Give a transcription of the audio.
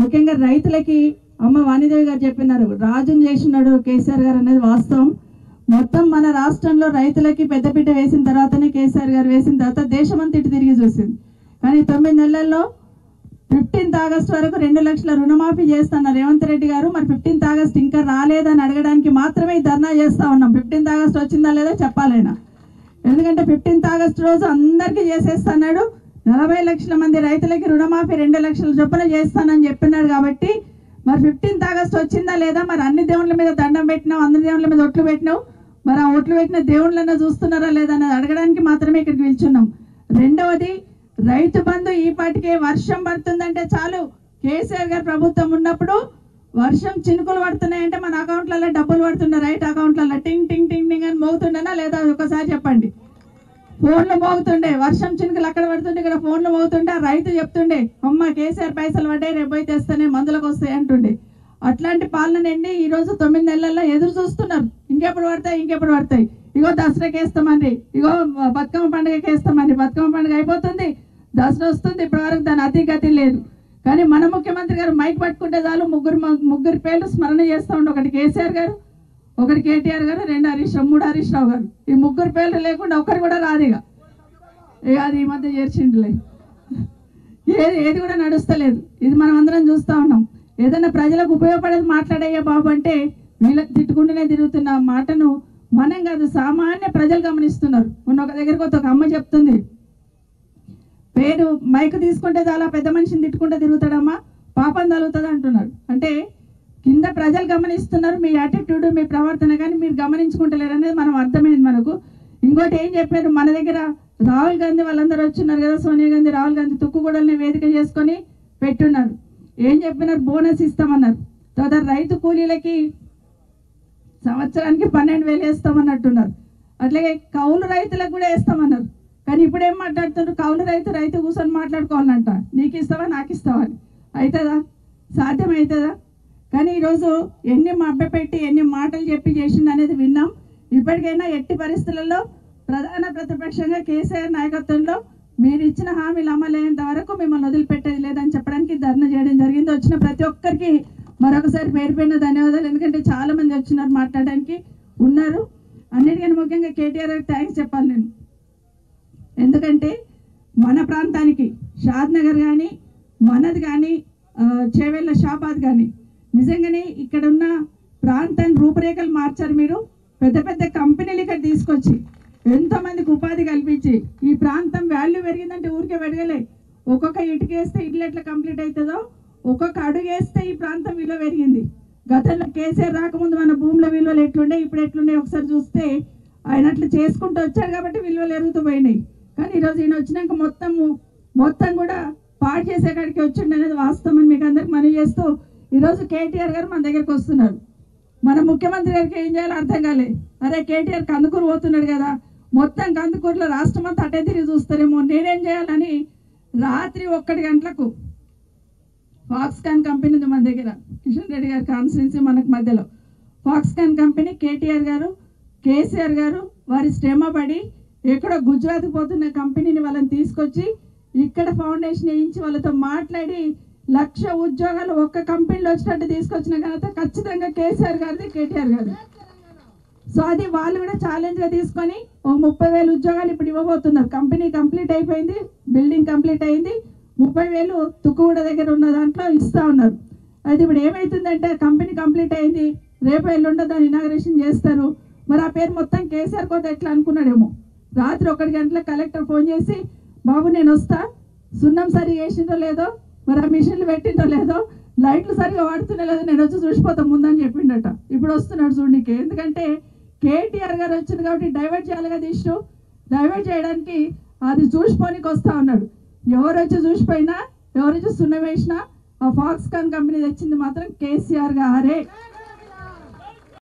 ముఖ్యంగా రైతులకి అమ్మ వాణిదేవి గారు చెప్పినారు, రాజుని చేసినాడు కేసీఆర్ గారు అనేది వాస్తవం. మొత్తం మన రాష్ట్రంలో రైతులకి పెద్దపీట వేసిన తర్వాతనే కేసీఆర్ గారు వేసిన తర్వాత దేశమంతా ఇటు తిరిగి చూసింది. కానీ 9 నెలల్లో 15th ఆగస్టు వరకు 2 లక్షల రుణమాఫీ చేస్తున్నారు రేవంత్ రెడ్డి గారు. మరి 15th ఆగస్టు ఇంకా రాలేదని అడగడానికి మాత్రమే ధర్నా చేస్తా ఉన్నాం. 15th ఆగస్టు వచ్చిందా లేదా చెప్పాలైనా. ఎందుకంటే 15th ఆగస్టు రోజు అందరికీ చేసేస్తున్నాడు. 40 లక్షల మంది రైతులకి రుణమాఫీ 2 లక్షల చొప్పున చేస్తానని చెప్పినాడు. కాబట్టి మరి 15th ఆగస్టు వచ్చిందా లేదా, మరి అన్ని దేవుళ్ళ మీద దండం పెట్టినావు, అన్ని దేవుళ్ళ మీద ఒట్లు పెట్టినావు, మరి ఆ ఒట్లు పెట్టిన దేవుళ్ళన్నా చూస్తున్నారా లేదా అనేది అడగడానికి మాత్రమే ఇక్కడికి పిలుచున్నాం. రెండవది, రైతు బంధు ఈ పాటికే వర్షం పడుతుందంటే చాలు, కేసీఆర్ గారు ప్రభుత్వం ఉన్నప్పుడు వర్షం చినుకులు పడుతున్నాయంటే మన అకౌంట్లలో డబ్బులు పడుతున్నాయి, రైట్ అకౌంట్లలో టింగ్ టింగ్ టింగ్ టింగ్ అని మోగుతుండేనా లేదా ఒకసారి చెప్పండి. ఫోన్లు మోగుతుండే, వర్షం చినుకులు అక్కడ పడుతుండే, ఇక్కడ ఫోన్లు మోగుతుండే, ఆ రైతు చెప్తుండే అమ్మ కేసీఆర్ పైసలు పడ్డాయి, రేపు పోయి తెస్తేనే మందులకు వస్తాయి అంటుండే. అట్లాంటి పాలనండి ఈరోజు 9 నెలల్లో ఎదురు చూస్తున్నారు. ఇంకెప్పుడు పడతాయి, ఇంకెప్పుడు పడతాయి. ఇగో దసరాకి వేస్తామండి, ఇగో బతుకమ్మ పండుగకి వేస్తామండి. బతుకమ్మ పండుగ అయిపోతుంది, దసరా వస్తుంది, ఇప్పటివరకు దాని అతిగతి లేదు. కానీ మన ముఖ్యమంత్రి గారు మైక్ పట్టుకుంటే చాలు ముగ్గురు పేర్లు స్మరణ చేస్తూ ఉండే. ఒకటి కేసీఆర్ గారు, ఒకటి కేటీఆర్ గారు, 2 హరీష్ రావు, 3 హరీష్ రావు గారు. ఈ ముగ్గురు పేర్లు లేకుండా ఒకరు కూడా రాదు. ఇక అది ఈ మధ్య చేర్చిండులే, ఏది కూడా నడుస్తలేదు. ఇది మనం అందరం చూస్తూ ఉన్నాం. ఏదైనా ప్రజలకు ఉపయోగపడేది మాట్లాడయ్యా బాబు అంటే వీళ్ళకి తిట్టుకుంటూనే తిరుగుతున్న మాటను మనం కాదు సామాన్య ప్రజలు గమనిస్తున్నారు. మొన్న ఒక దగ్గరకు ఒక అమ్మ చెప్తుంది, పేరు మైక్ తీసుకుంటే చాలా పెద్ద మనిషిని తిట్టుకుంటే తిరుగుతాడమ్మా, పాపం తగులుతుంది అంటున్నాడు. అంటే కింద ప్రజలు గమనిస్తున్నారు మీ యాటిట్యూడ్, మీ ప్రవర్తన, కానీ మీరు గమనించుకుంటలేరు అనేది మనం అర్థమైంది మనకు. ఇంకోటి ఏం చెప్పారు, మన దగ్గర రాహుల్ గాంధీ వాళ్ళందరూ వచ్చిన్నారు కదా, సోనియా గాంధీ, రాహుల్ గాంధీ తుక్కుగూడల్ని వేదిక చేసుకొని పెట్టున్నారు. ఏం చెప్పినారు, బోనస్ ఇస్తామన్నారు. తర్వాత రైతు కూలీలకి సంవత్సరానికి 12,000 వేస్తామన్నట్టున్నారు. అట్లాగే కౌలు రైతులకు కూడా వేస్తామన్నారు. కానీ ఇప్పుడు ఏం మాట్లాడుతున్నారు, కౌలు రైతు కూర్చొని మాట్లాడుకోవాలంట, నీకు ఇస్తావా నాకు ఇస్తావా అని. అవుతుందా, సాధ్యమవుతుందా? కానీ ఈరోజు ఎన్ని మభ్యపెట్టి ఎన్ని మాటలు చెప్పి చేసిండు అనేది విన్నాం. ఇప్పటికైనా ఎట్టి పరిస్థితులలో ప్రధాన ప్రతిపక్షంగా కేసీఆర్ నాయకత్వంలో మీరు ఇచ్చిన హామీలు అమలయ్యేంత వరకు మిమ్మల్ని వదిలిపెట్టేది లేదని చెప్పడానికి ధర్నా చేయడం జరిగింది. వచ్చిన ప్రతి ఒక్కరికి మరొకసారి పేరుపైన ధన్యవాదాలు. ఎందుకంటే చాలా మంది వచ్చినారు, మాట్లాడడానికి ఉన్నారు. అన్నిటికన్నా ముఖ్యంగా కేటీఆర్ గారికి థ్యాంక్స్ చెప్పాలి నేను. ఎందుకంటే మన ప్రాంతానికి షాద్నగర్ కానీ, మనది కానీ, చేవెళ్ళ షాబాద్ కానీ నిజంగానే ఇక్కడ ఉన్న ప్రాంతాన్ని రూపురేఖలు మార్చారు మీరు. పెద్ద పెద్ద కంపెనీలు ఇక్కడ తీసుకొచ్చి ఎంతోమందికి ఉపాధి కల్పించి ఈ ప్రాంతం వాల్యూ పెరిగిందంటే ఊరికే పెరగలే. ఒక్కొక్క ఇటుకేస్తే ఇల్లు ఎట్లా కంప్లీట్ అవుతుందో, ఒక్కొక్క అడుగు వేస్తే ఈ ప్రాంతం విలువ పెరిగింది. గతంలో కేసీఆర్ రాకముందు మన భూముల విలువలు ఎట్లుండే, ఇప్పుడు ఎట్లుండే ఒకసారి చూస్తే ఆయన అట్లా చేసుకుంటూ వచ్చారు కాబట్టి విలువలు ఎరుగుతూ పోయినాయి. కానీ ఈరోజు ఈయన వచ్చినాక మొత్తం కూడా పాడు చేసే కాడికి వచ్చిండు అనేది వాస్తవం అని మీకు అందరికి మనవి చేస్తూ, ఈరోజు కేటీఆర్ గారు మన దగ్గరికి వస్తున్నారు. మన ముఖ్యమంత్రి గారికి ఏం చేయాలో అర్థం కాలే. అరే కేటీఆర్ కందుకూరు పోతున్నాడు కదా, మొత్తం కందుకూరులో రాష్ట్రం అంతా అటే తిరిగి చూస్తారేమో, నేనేం చేయాలని రాత్రి 1 గంటలకు ఫాక్స్కాన్ కంపెనీ ఉంది మన దగ్గర, కిషన్ రెడ్డి గారి కాన్స్టిట్యున్సీ మనకు మధ్యలో. ఫాక్స్కాన్ కంపెనీ కేటీఆర్ గారు, కేసీఆర్ గారు వారి శ్రమ పడి ఎక్కడో గుజరాత్కి పోతున్న కంపెనీని వాళ్ళని తీసుకొచ్చి ఇక్కడ ఫౌండేషన్ వేయించి వాళ్ళతో మాట్లాడి 1,00,000 ఉద్యోగాలు ఒక్క కంపెనీలో వచ్చినట్టు తీసుకొచ్చిన ఘనత ఖచ్చితంగా కేసీఆర్ గారిది, కేటీఆర్ గారిది. సో అది వాళ్ళు కూడా ఛాలెంజ్గా తీసుకొని 30,000 ఉద్యోగాలు ఇప్పుడు ఇవ్వబోతున్నారు. కంపెనీ కంప్లీట్ అయిపోయింది, బిల్డింగ్ కంప్లీట్ అయింది, 30,000 తుక్కుగూడ దగ్గర ఉన్న దాంట్లో ఇస్తూ ఉన్నారు. అయితే ఇప్పుడు ఏమవుతుందంటే కంపెనీ కంప్లీట్ అయింది, రేపు ఎల్లుండో దాన్ని ఇనాగరేషన్ చేస్తారు. మరి ఆ పేరు మొత్తం కేసీఆర్ కోత ఎట్లా అనుకున్నాడేమో. రాత్రి 1 గంటలకు కలెక్టర్ ఫోన్ చేసి, బాబు నేను వస్తా, సున్నం సరిగా వేసిందో లేదో, మరి ఆ మిషన్లు పెట్టిందో లేదో, లైట్లు సరిగా వాడుతున్నా లేదో, నేను వచ్చి చూసిపోతా ముందని చెప్పిండట. ఇప్పుడు వస్తున్నాడు చూడనికి. ఎందుకంటే కేటీఆర్ గారు వచ్చింది కాబట్టి డైవర్ట్ చేయాలి కదా ఇష్యూ. డైవర్ట్ చేయడానికి అది చూసిపోనికి వస్తా ఉన్నాడు. ఎవరు వచ్చి చూసిపోయినా, ఎవరు వచ్చి సున్నం వేసినా ఆ ఫాక్స్కాన్ కంపెనీ తెచ్చింది మాత్రం కేసీఆర్ గారే.